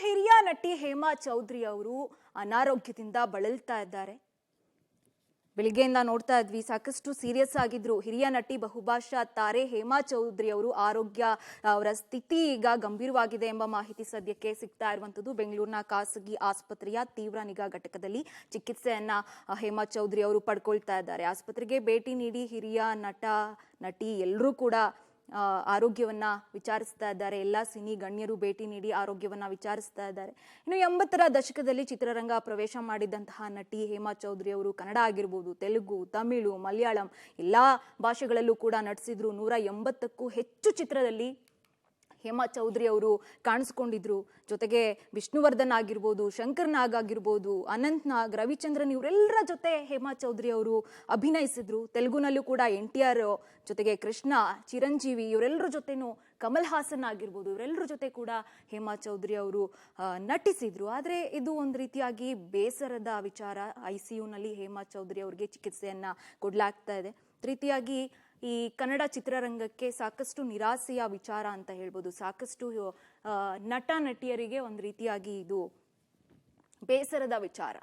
ಹಿರಿಯ ನಟಿ ಹೇಮಾ ಚೌಧರಿ ಅವರು ಅನಾರೋಗ್ಯದಿಂದ ಬಳಲ್ತಾ ಇದ್ದಾರೆ. ಬೆಳಿಗ್ಗೆಯಿಂದ ನೋಡ್ತಾ ಇದ್ವಿ, ಸಾಕಷ್ಟು ಸೀರಿಯಸ್ ಆಗಿದ್ರು ಹಿರಿಯ ನಟಿ ಬಹುಭಾಷಾ ತಾರೆ ಹೇಮಾ ಚೌಧರಿ ಅವರು. ಅವರ ಸ್ಥಿತಿ ಈಗ ಗಂಭೀರವಾಗಿದೆ ಎಂಬ ಮಾಹಿತಿ ಸದ್ಯಕ್ಕೆ ಸಿಗ್ತಾ ಇರುವಂತದ್ದು. ಬೆಂಗಳೂರಿನ ಖಾಸಗಿ ಆಸ್ಪತ್ರೆಯ ತೀವ್ರ ನಿಗಾ ಘಟಕದಲ್ಲಿ ಚಿಕಿತ್ಸೆಯನ್ನ ಹೇಮಾ ಚೌಧರಿ ಅವರು ಪಡ್ಕೊಳ್ತಾ ಇದ್ದಾರೆ. ಆಸ್ಪತ್ರೆಗೆ ಭೇಟಿ ನೀಡಿ ಹಿರಿಯ ನಟಿ ಎಲ್ಲರೂ ಕೂಡ ಆರೋಗ್ಯವನ್ನ ವಿಚಾರಿಸ್ತಾ ಇದ್ದಾರೆ. ಎಲ್ಲ ಸಿನಿ ಗಣ್ಯರು ಭೇಟಿ ನೀಡಿ ಆರೋಗ್ಯವನ್ನ ವಿಚಾರಿಸ್ತಾ ಇದ್ದಾರೆ. ಇನ್ನು 80ರ ದಶಕದಲ್ಲಿ ಚಿತ್ರರಂಗ ಪ್ರವೇಶ ಮಾಡಿದಂತಹ ನಟಿ ಹೇಮಾ ಚೌಧರಿ ಅವರು ಕನ್ನಡ ಆಗಿರ್ಬೋದು, ತೆಲುಗು, ತಮಿಳು, ಮಲಯಾಳಂ ಎಲ್ಲಾ ಭಾಷೆಗಳಲ್ಲೂ ಕೂಡ ನಟಿಸಿದ್ರು. 180ಕ್ಕೂ ಹೆಚ್ಚು ಚಿತ್ರದಲ್ಲಿ ಹೇಮಾ ಚೌಧರಿ ಅವರು ಕಾಣಿಸ್ಕೊಂಡಿದ್ರು. ಜೊತೆಗೆ ವಿಷ್ಣುವರ್ಧನ್ ಆಗಿರ್ಬೋದು, ಶಂಕರ್ ನಾಗ್ ಆಗಿರ್ಬೋದು, ಅನಂತ್ ನಾಗ್, ರವಿಚಂದ್ರನ್ ಇವರೆಲ್ಲರ ಜೊತೆ ಹೇಮಾ ಚೌಧರಿ ಅವರು ಅಭಿನಯಿಸಿದ್ರು. ತೆಲುಗುನಲ್ಲೂ ಕೂಡ NTR ಜೊತೆಗೆ ಕೃಷ್ಣ, ಚಿರಂಜೀವಿ ಇವರೆಲ್ಲರ ಜೊತೆನೂ, ಕಮಲ್ ಹಾಸನ್ ಆಗಿರ್ಬೋದು ಇವರೆಲ್ಲರ ಜೊತೆ ಕೂಡ ಹೇಮಾ ಚೌಧರಿ ಅವರು ನಟಿಸಿದ್ರು. ಆದರೆ ಇದು ಒಂದು ರೀತಿಯಾಗಿ ಬೇಸರದ ವಿಚಾರ. ICUನಲ್ಲಿ ಹೇಮಾ ಚೌಧರಿ ಅವರಿಗೆ ಚಿಕಿತ್ಸೆಯನ್ನ ಕೊಡಲಾಗ್ತಾ ಇದೆ. ರೀತಿಯಾಗಿ ಈ ಕನ್ನಡ ಚಿತ್ರರಂಗಕ್ಕೆ ಸಾಕಷ್ಟು ನಿರಾಸೆಯ ವಿಚಾರ ಅಂತ ಹೇಳ್ಬೋದು. ಸಾಕಷ್ಟು ನಟ ನಟಿಯರಿಗೆ ಒಂದು ರೀತಿಯಾಗಿ ಇದು ಬೇಸರದ ವಿಚಾರ.